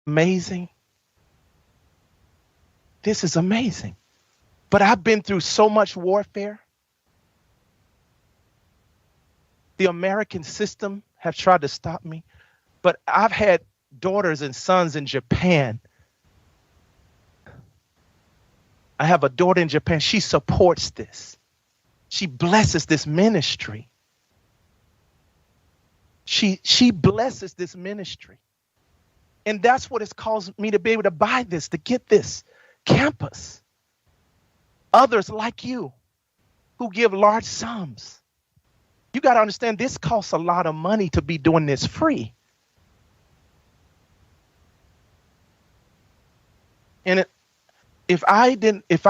Amazing. This is amazing. But I've been through so much warfare. The American system have tried to stop me, but I've had daughters and sons in Japan. I have a daughter in Japan. She supports this. She blesses this ministry. She blesses this ministry. And that's what it's caused me to be able to buy this, to get this campus. Others like you who give large sums. You got to understand, this costs a lot of money to be doing this free. And if I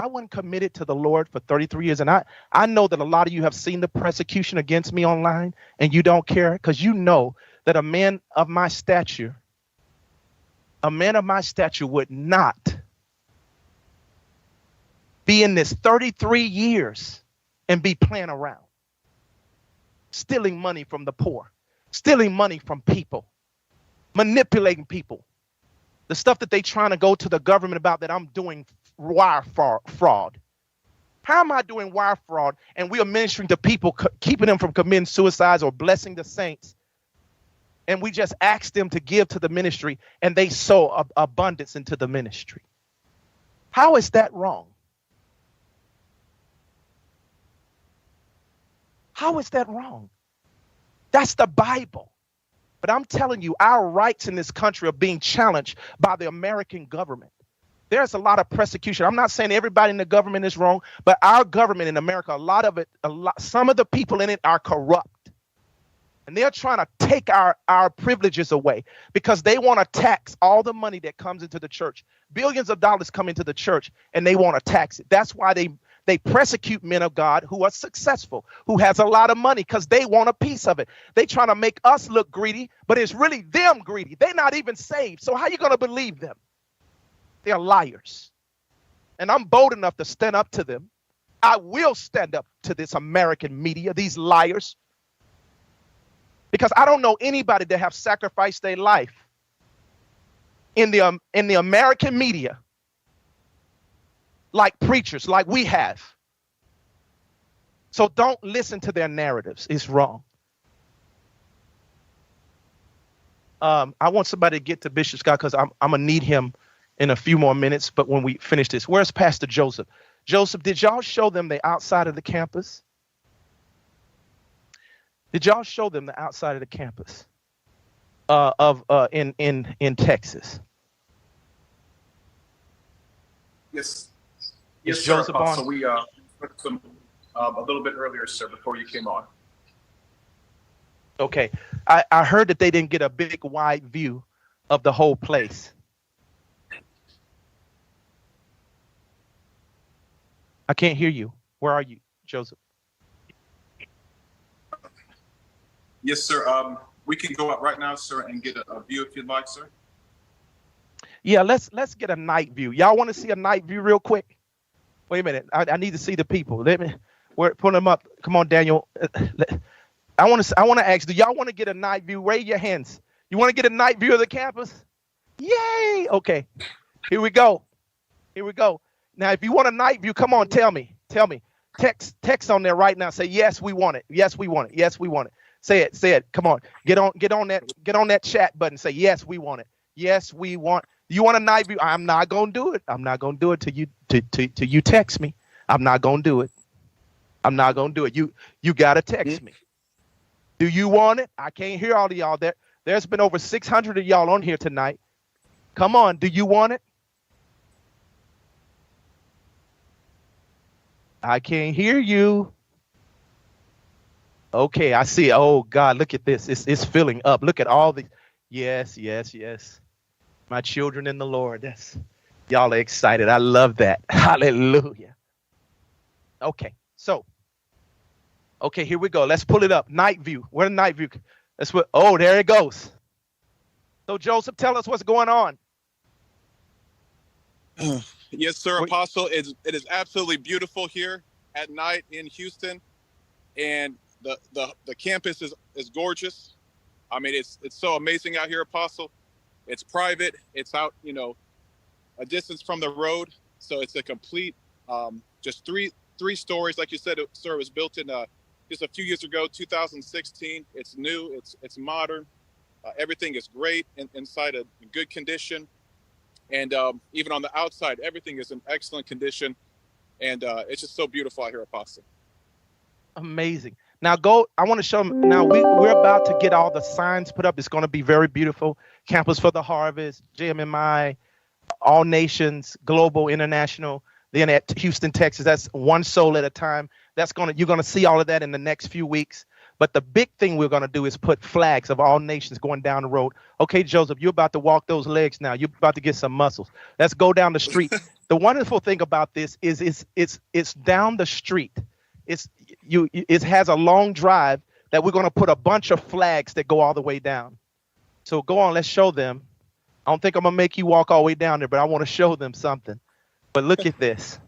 wasn't committed to the Lord for 33 years, and I know that a lot of you have seen the persecution against me online and you don't care, because you know that a man of my stature would not be in this 33 years and be playing around, stealing money from the poor, stealing money from people, manipulating people. The stuff that they trying to go to the government about, that I'm doing wire fraud. How am I doing wire fraud and we are ministering to people, keeping them from committing suicides or blessing the saints? And we just ask them to give to the ministry and they sow abundance into the ministry. How is that wrong? How is that wrong? That's the Bible. But I'm telling you, our rights in this country are being challenged by the American government. There's a lot of persecution. I'm not saying everybody in the government is wrong, but our government in America, some of the people in it are corrupt. And they're trying to take our privileges away because they want to tax all the money that comes into the church. Billions of dollars come into the church and they want to tax it. That's why they persecute men of God who are successful, who has a lot of money, because they want a piece of it. They trying to make us look greedy, but it's really them greedy. They're not even saved. So how are you going to believe them? They're liars. And I'm bold enough to stand up to them. I will stand up to this American media, these liars. Because I don't know anybody that have sacrificed their life in the American media like preachers, like we have. So don't listen to their narratives. It's wrong. I want somebody to get to Bishop Scott because I'm going to need him in a few more minutes. But when we finish this, where's Pastor Joseph? Joseph, did y'all show them the outside of the campus? Did y'all show them the outside of the campus in Texas? Yes. Yes, sir. Joseph on? So we went some a little bit earlier, sir, before you came on. Okay. I heard that they didn't get a big wide view of the whole place. I can't hear you. Where are you, Joseph? Yes, sir. We can go out right now, sir, and get a view if you'd like, sir. Yeah, let's get a night view. Y'all want to see a night view real quick? Wait a minute. I need to see the people. Put them up. Come on, Daniel. I want to ask, do y'all want to get a night view? Raise your hands. You want to get a night view of the campus? Yay! Okay. Here we go. Now, if you want a night view, come on, tell me. Text on there right now. Say, yes, we want it. Yes, we want it. Yes, we want it. Say it. Come on. Get on that chat button. Say, yes, we want it. Yes, we want. You want a night view? I'm not gonna do it. I'm not gonna do it till you text me. I'm not gonna do it. You gotta text me. Do you want it? I can't hear all of y'all. There's been over 600 of y'all on here tonight. Come on. Do you want it? I can't hear you. Okay, I see. Oh God, look at this. It's filling up. Look at all these. Yes. My children in the Lord. Y'all are excited. I love that. Hallelujah. Okay, here we go. Let's pull it up. Night view. Where the night view? There it goes. So Joseph, tell us what's going on. Yes, sir, Apostle. It is absolutely beautiful here at night in Houston, and the campus is gorgeous. I mean, it's so amazing out here, Apostle. It's private. It's out, a distance from the road. So it's a complete, just three stories. Like you said, sir, it was built in just a few years ago, 2016. It's new. It's modern. Everything is great inside a good condition. And even on the outside, everything is in excellent condition. And it's just so beautiful out here, Apostle. Amazing. Now I want to show them. Now we're about to get all the signs put up. It's going to be very beautiful. Campus for the Harvest, JMMI, All Nations, Global, International. Then at Houston, Texas, that's one soul at a time. You're going to see all of that in the next few weeks. But the big thing we're going to do is put flags of all nations going down the road. Okay, Joseph, you're about to walk those legs now. You're about to get some muscles. Let's go down the street. The wonderful thing about this is it's down the street. It has a long drive that we're going to put a bunch of flags that go all the way down. So go on, let's show them. I don't think I'm going to make you walk all the way down there, but I want to show them something. But look at this.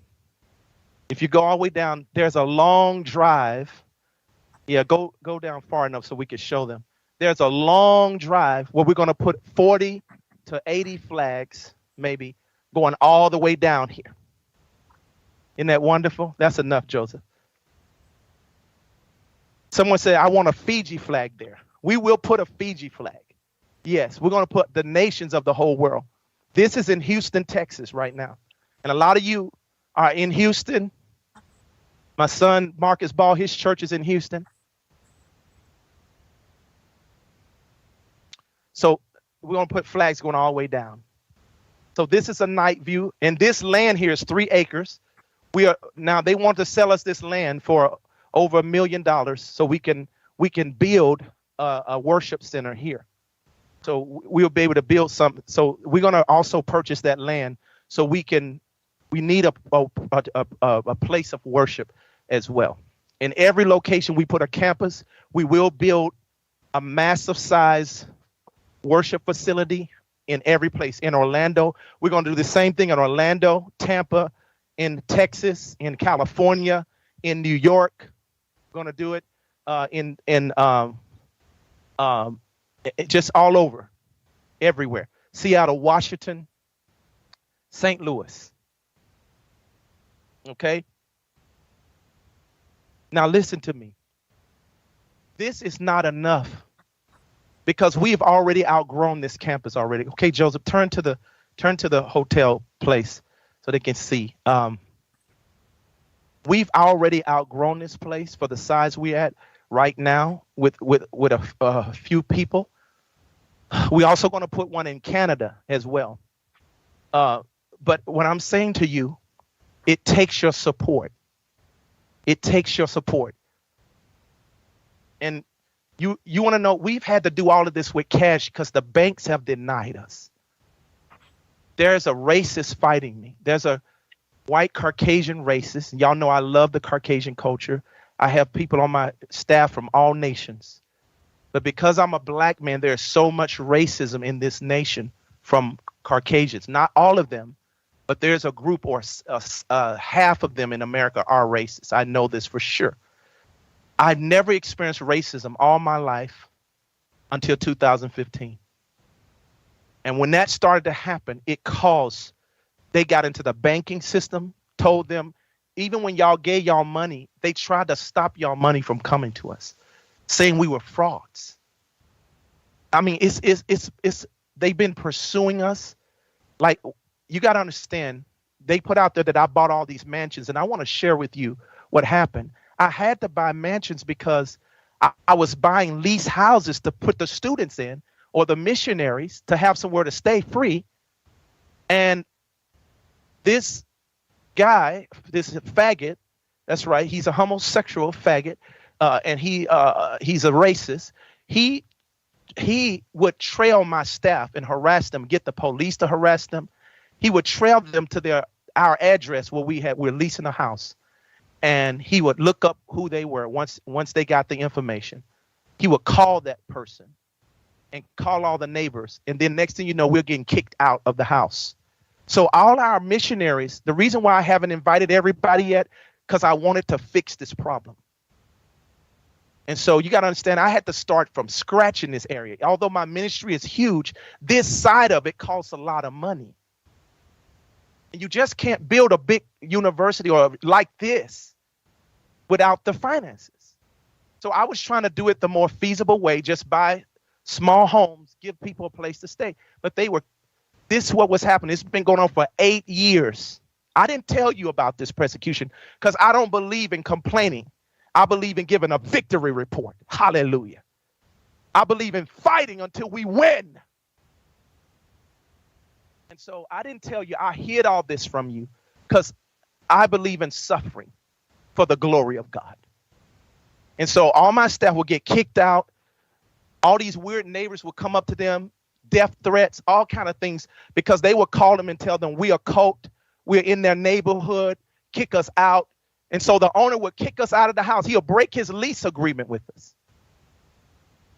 If you go all the way down, there's a long drive. Yeah, go down far enough so we can show them. There's a long drive where we're going to put 40 to 80 flags, maybe, going all the way down here. Isn't that wonderful? That's enough, Joseph. Someone said, I want a Fiji flag there. We will put a Fiji flag. Yes, we're going to put the nations of the whole world. This is in Houston, Texas right now. And a lot of you are in Houston. My son, Marcus Ball, his church is in Houston. So we're going to put flags going all the way down. So this is a night view. And this land here is 3 acres. Now they want to sell us this land for over $1 million so we can build a worship center here. So we'll be able to build something. So we're going to also purchase that land so we need a place of worship as well. In every location we put a campus, we will build a massive size worship facility in every place. In Orlando, we're going to do the same thing in Orlando, Tampa, in Texas, in California, in New York. We're going to do it just all over, everywhere. Seattle, Washington, St. Louis. Okay? Now listen to me. This is not enough because we've already outgrown this campus already. Okay, Joseph, turn to the hotel place so they can see. We've already outgrown this place for the size we're at right now with a few people. We're also going to put one in Canada as well. But what I'm saying to you, it takes your support. It takes your support. And you want to know, we've had to do all of this with cash because the banks have denied us. There's a racist fighting me. There's a white Caucasian racist. Y'all know I love the Caucasian culture. I have people on my staff from all nations. But because I'm a black man, there's so much racism in this nation from Caucasians. Not all of them, but there's a group or half of them in America are racist. I know this for sure. I've never experienced racism all my life until 2015. And when that started to happen, they got into the banking system, told them, even when y'all gave y'all money, they tried to stop y'all money from coming to us, saying we were frauds. I mean, they've been pursuing us. Like, you got to understand, they put out there that I bought all these mansions, and I want to share with you what happened. I had to buy mansions because I was buying lease houses to put the students in or the missionaries to have somewhere to stay free. And this guy, this faggot, that's right, he's a homosexual faggot, and he's a racist. He would trail my staff and harass them, get the police to harass them. He would trail them to our address where we're leasing a house. And he would look up who they were once they got the information. He would call that person and call all the neighbors. And then next thing you know, we're getting kicked out of the house. So all our missionaries, the reason why I haven't invited everybody yet, because I wanted to fix this problem. And so you got to understand, I had to start from scratch in this area. Although my ministry is huge, this side of it costs a lot of money. And you just can't build a big university or like this without the finances. So I was trying to do it the more feasible way, just buy small homes, give people a place to stay. But this is what was happening. It's been going on for 8 years. I didn't tell you about this persecution because I don't believe in complaining. I believe in giving a victory report. Hallelujah. I believe in fighting until we win. And so I didn't tell you, I hid all this from you because I believe in suffering for the glory of God. And so all my staff will get kicked out. All these weird neighbors will come up to them, death threats, all kind of things, because they will call them and tell them we are cult, we're in their neighborhood, kick us out. And so the owner would kick us out of the house. He'll break his lease agreement with us.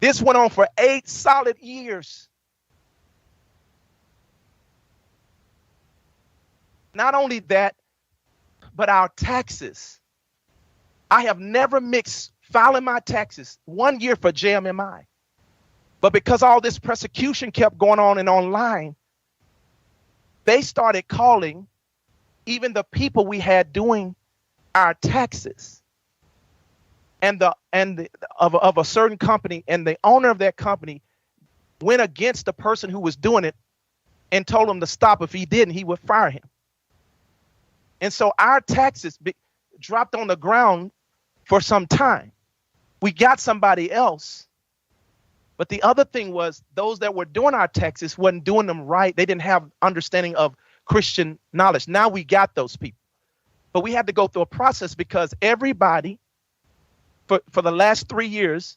This went on for 8 solid years. Not only that, but our taxes. I have never mixed filing my taxes 1 year for JMMI. But because all this persecution kept going on and online, they started calling even the people we had doing our taxes of a certain company, and the owner of that company went against the person who was doing it and told him to stop. If he didn't, he would fire him. And so our taxes dropped on the ground for some time. We got somebody else. But the other thing was those that were doing our taxes wasn't doing them right. They didn't have understanding of Christian knowledge. Now we got those people. But we had to go through a process because everybody, for the last 3 years,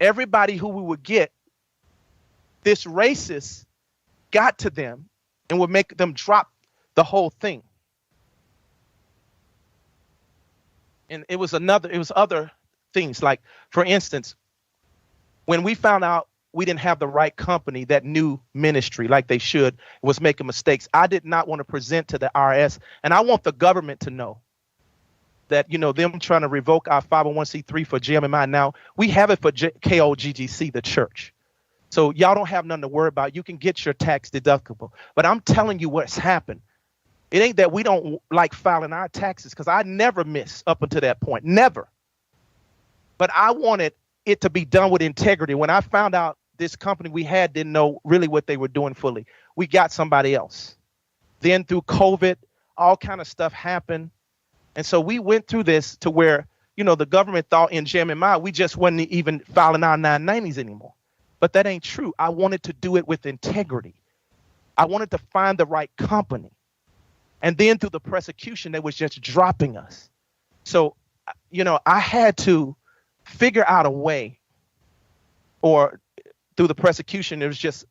everybody who we would get, this racist got to them and would make them drop the whole thing. And it was other things, like, for instance, when we found out we didn't have the right company that knew ministry like they should, was making mistakes, I did not want to present to the IRS. And I want the government to know that, them trying to revoke our 501c3 for JMMI. Now, we have it for KOGGC, the church. So y'all don't have nothing to worry about. You can get your tax deductible. But I'm telling you what's happened. It ain't that we don't like filing our taxes, because I never miss up until that point. Never. But I wanted it to be done with integrity. When I found out this company we had didn't know really what they were doing fully, we got somebody else. Then through COVID, all kind of stuff happened. And so we went through this to where, the government thought in JMMI, we just wasn't even filing our 990s anymore. But that ain't true. I wanted to do it with integrity. I wanted to find the right company. And then through the persecution, they was just dropping us. So, I had to figure out a way, or through the persecution, it was just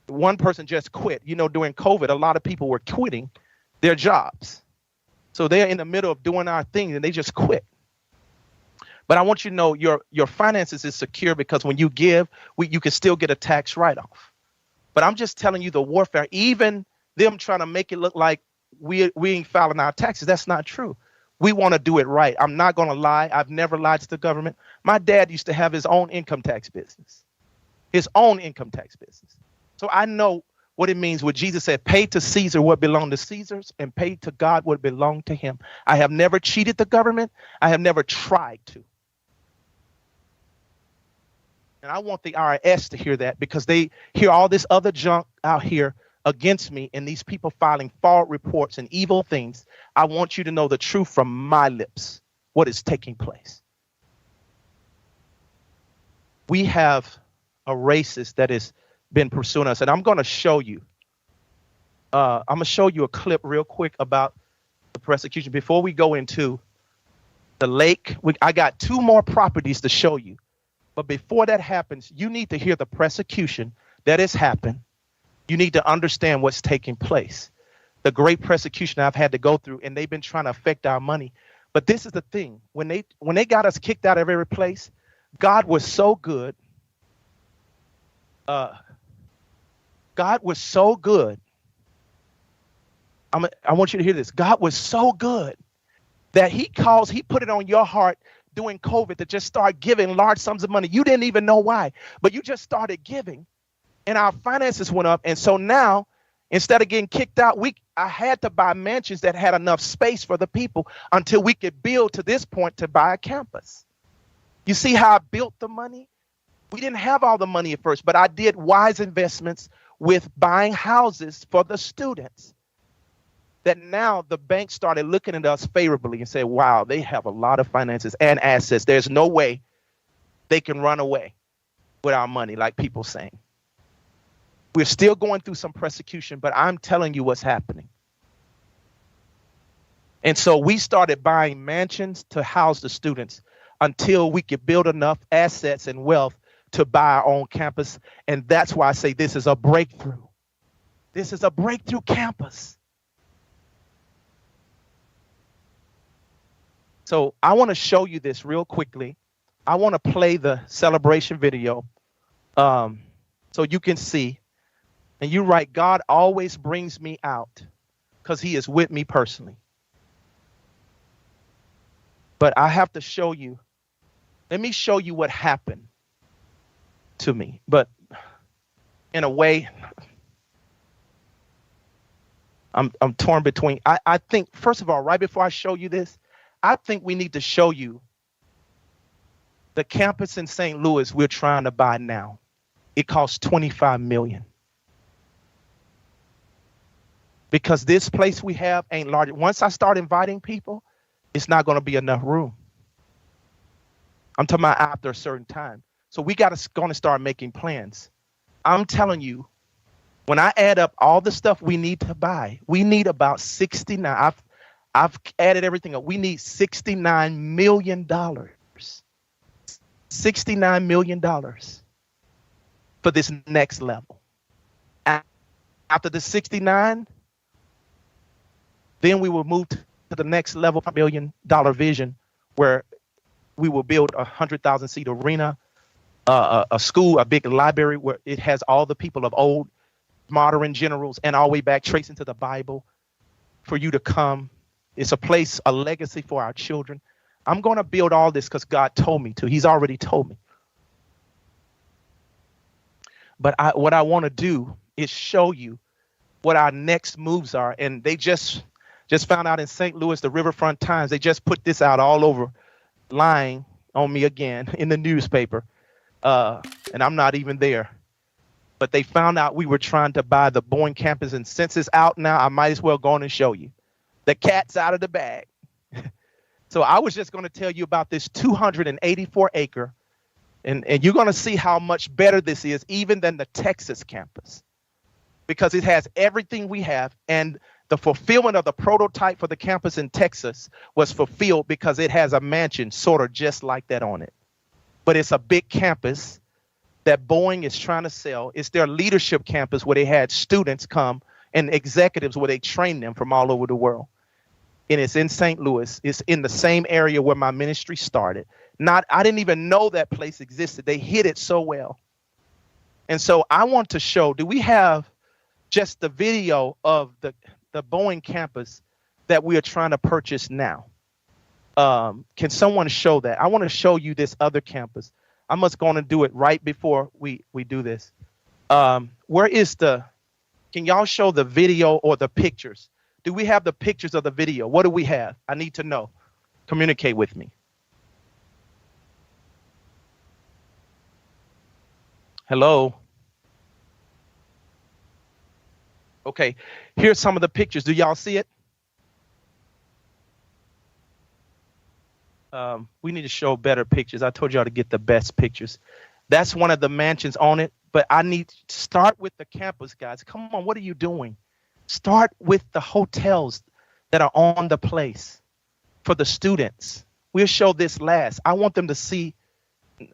one person just quit. During COVID, a lot of people were quitting their jobs. So they're in the middle of doing our thing and they just quit. But I want you to know your finances is secure, because when you give, you can still get a tax write-off. But I'm just telling you the warfare, even them trying to make it look like we ain't filing our taxes. That's not true. We want to do it right. I'm not going to lie. I've never lied to the government. My dad used to have his own income tax business. So I know what it means when Jesus said, pay to Caesar what belonged to Caesar's and pay to God what belonged to him. I have never cheated the government. I have never tried to. And I want the IRS to hear that, because they hear all this other junk out here against me and these people filing false reports and evil things. I want you to know the truth from my lips, what is taking place. We have a racist that has been pursuing us, and I'm going to show you. I'm going to show you a clip real quick about the persecution before we go into the lake. I got 2 more properties to show you. But before that happens, you need to hear the persecution that has happened. You need to understand what's taking place. The great persecution I've had to go through, and they've been trying to affect our money. But this is the thing. When they got us kicked out of every place, God was so good. God was so good. I want you to hear this. God was so good that he put it on your heart during COVID to just start giving large sums of money. You didn't even know why, but you just started giving, and our finances went up. And so now, instead of getting kicked out, I had to buy mansions that had enough space for the people until we could build to this point to buy a campus. You see how I built the money? We didn't have all the money at first, but I did wise investments with buying houses for the students. That now the bank started looking at us favorably and said, wow, they have a lot of finances and assets. There's no way they can run away with our money, like people saying. We're still going through some persecution, but I'm telling you what's happening. And so we started buying mansions to house the students until we could build enough assets and wealth to buy our own campus. And that's why I say this is a breakthrough. This is a breakthrough campus. So I want to show you this real quickly. I want to play the celebration video so you can see. And you write, God always brings me out because he is with me personally. But I have to show you. Let me show you what happened to me. But in a way, I'm torn between. I think, first of all, right before I show you this, I think we need to show you the campus in St. Louis we're trying to buy now. It costs $25 million. Because this place we have ain't large. Once I start inviting people, it's not going to be enough room. I'm talking about after a certain time. So we going to start making plans. I'm telling you, when I add up all the stuff we need to buy, we need about 69. I've added everything up. We need $69 million. $69 million for this next level. After the 69, then we will move to the next level, $1 million vision, where we will build a 100,000-seat arena, a school, a big library where it has all the people of old, modern generals, and all the way back, tracing to the Bible, for you to come. It's a place, a legacy for our children. I'm going to build all this because God told me to. He's already told me. But what I want to do is show you what our next moves are. And they just found out in St. Louis, the Riverfront Times, they just put this out all over, lying on me again in the newspaper. And I'm not even there. But they found out we were trying to buy the Boeing campus, and since it's out now, I might as well go on and show you. The cat's out of the bag. So I was just going to tell you about this 284-acre, and you're going to see how much better this is even than the Texas campus, because it has everything we have, and the fulfillment of the prototype for the campus in Texas was fulfilled because it has a mansion sort of just like that on it. But it's a big campus that Boeing is trying to sell. It's their leadership campus where they had students come and executives where they train them from all over the world. And it's in St. Louis. It's in the same area where my ministry started. I didn't even know that place existed. They hid it so well. And so I want to show, do we have just the video of the Boeing campus that we are trying to purchase now? Can someone show that? I want to show you this other campus. I must go on and do it right before we do this. Where is can y'all show the video or the pictures? Do we have the pictures of the video? What do we have? I need to know. Communicate with me. Hello? Okay, here's some of the pictures. Do y'all see it? We need to show better pictures. I told y'all to get the best pictures. That's one of the mansions on it, but I need to start with the campus, guys. Come on, what are you doing? Start with the hotels that are on the place for the students. We'll show this last. I want them to see.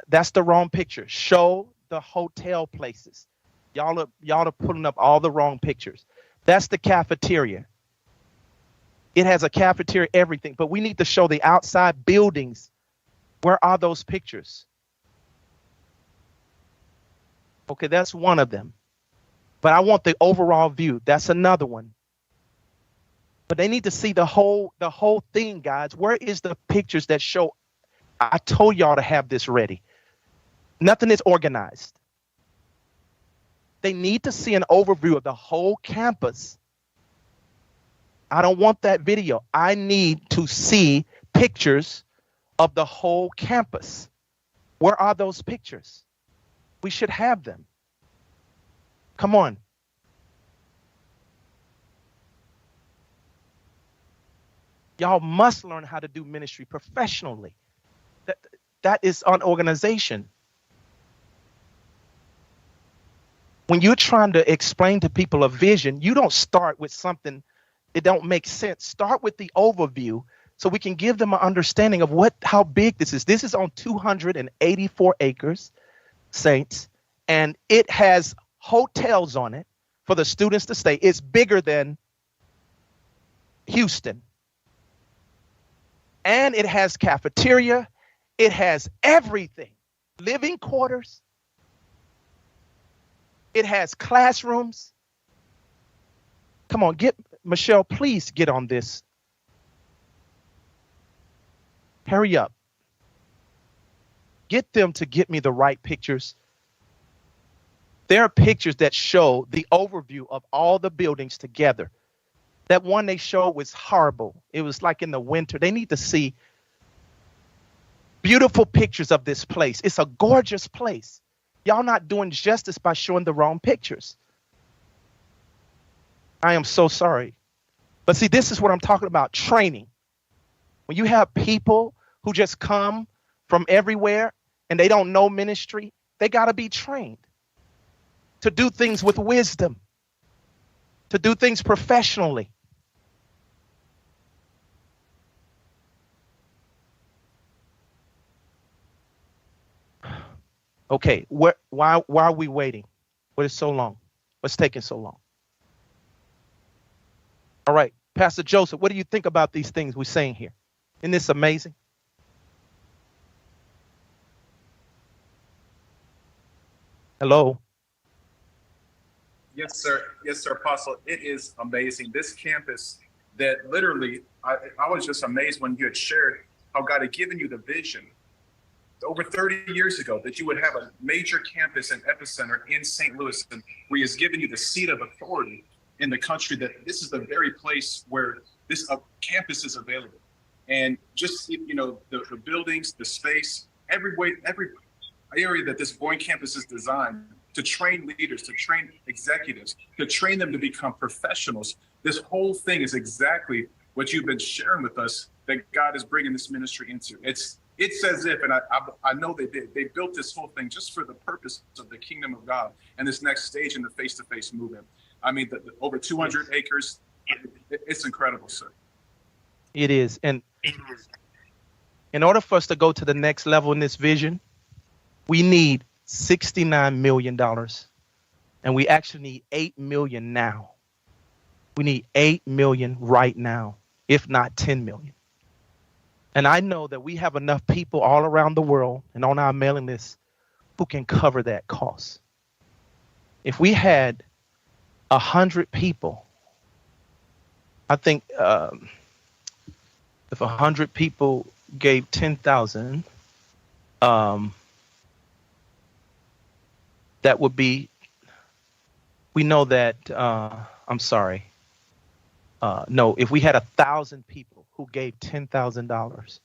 That's the wrong picture. Show the hotel places. Y'all are putting up all the wrong pictures. That's the cafeteria. It has a cafeteria, everything, but we need to show the outside buildings. Where are those pictures? Okay, that's one of them. But I want the overall view. That's another one. But they need to see the whole thing, guys. Where is the pictures that show I told y'all to have this ready. Nothing is organized. They need to see an overview of the whole campus. I don't want that video. I need to see pictures of the whole campus. Where are those pictures? We should have them. Come on. Y'all must learn how to do ministry professionally. That is on organization. When you're trying to explain to people a vision, you don't start with something it don't make sense. Start with the overview so we can give them an understanding of how big this is. This is on 284 acres, saints, and it has hotels on it for the students to stay. It's bigger than Houston. And it has cafeteria. It has everything. Living quarters. It has classrooms. Come on, Michelle, please get on this. Hurry up. Get them to get me the right pictures. There are pictures that show the overview of all the buildings together. That one they showed was horrible. It was like in the winter. They need to see beautiful pictures of this place. It's a gorgeous place. Y'all not doing justice by showing the wrong pictures. I am so sorry. But see, this is what I'm talking about, training. When you have people who just come from everywhere and they don't know ministry, they got to be trained to do things with wisdom, to do things professionally. Okay, why are we waiting? What is so long? What's taking so long? All right, Pastor Joseph, what do you think about these things we're saying here? Isn't this amazing? Hello? Yes, sir. Yes, sir, Apostle. It is amazing. This campus that literally, I was just amazed when you had shared how God had given you the vision over 30 years ago that you would have a major campus and epicenter in St. Louis, and where He has given you the seat of authority in the country, that this is the very place where this campus is available. And just, you know, the buildings, the space, every area that this Boyne campus is designed to train leaders, to train executives, to train them to become professionals. This whole thing is exactly what you've been sharing with us that God is bringing this ministry into. It's as if, and I know they did, they built this whole thing just for the purpose of the kingdom of God and this next stage in the face-to-face movement. I mean, the over 200 acres, it's incredible, sir. It is. And in order for us to go to the next level in this vision, we need $69 million. And we actually need $8 million now. We need $8 million right now, if not $10 million. And I know that we have enough people all around the world and on our mailing list who can cover that cost. If we had 100 people, I think if 100 people gave 10,000, that would be, we know that, I'm sorry. No, if we had 1,000 people who gave $10,000,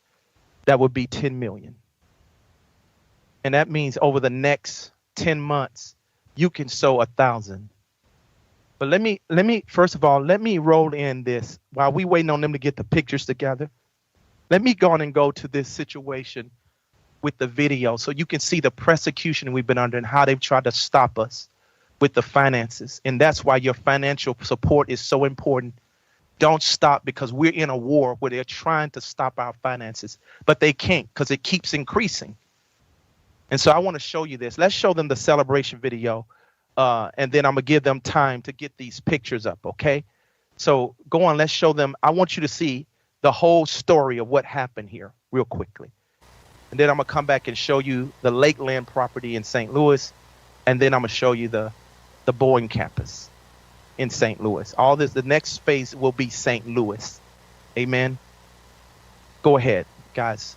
that would be 10 million. And that means over the next 10 months, you can sow 1,000. But let me, first of all, let me roll in this while we waiting on them to get the pictures together. Let me go on and go to this situation with the video so you can see the persecution we've been under and how they've tried to stop us with the finances. And that's why your financial support is so important. Don't stop, because we're in a war where they're trying to stop our finances, but they can't because it keeps increasing. And so I want to show you this. Let's show them the celebration video. And then I'm going to give them time to get these pictures up. Okay. So go on. Let's show them. I want you to see the whole story of what happened here real quickly. And then I'm going to come back and show you the Lakeland property in St. Louis. And then I'm going to show you the Boyne campus in St. Louis. All this, the next phase will be St. Louis. Amen. Go ahead, guys.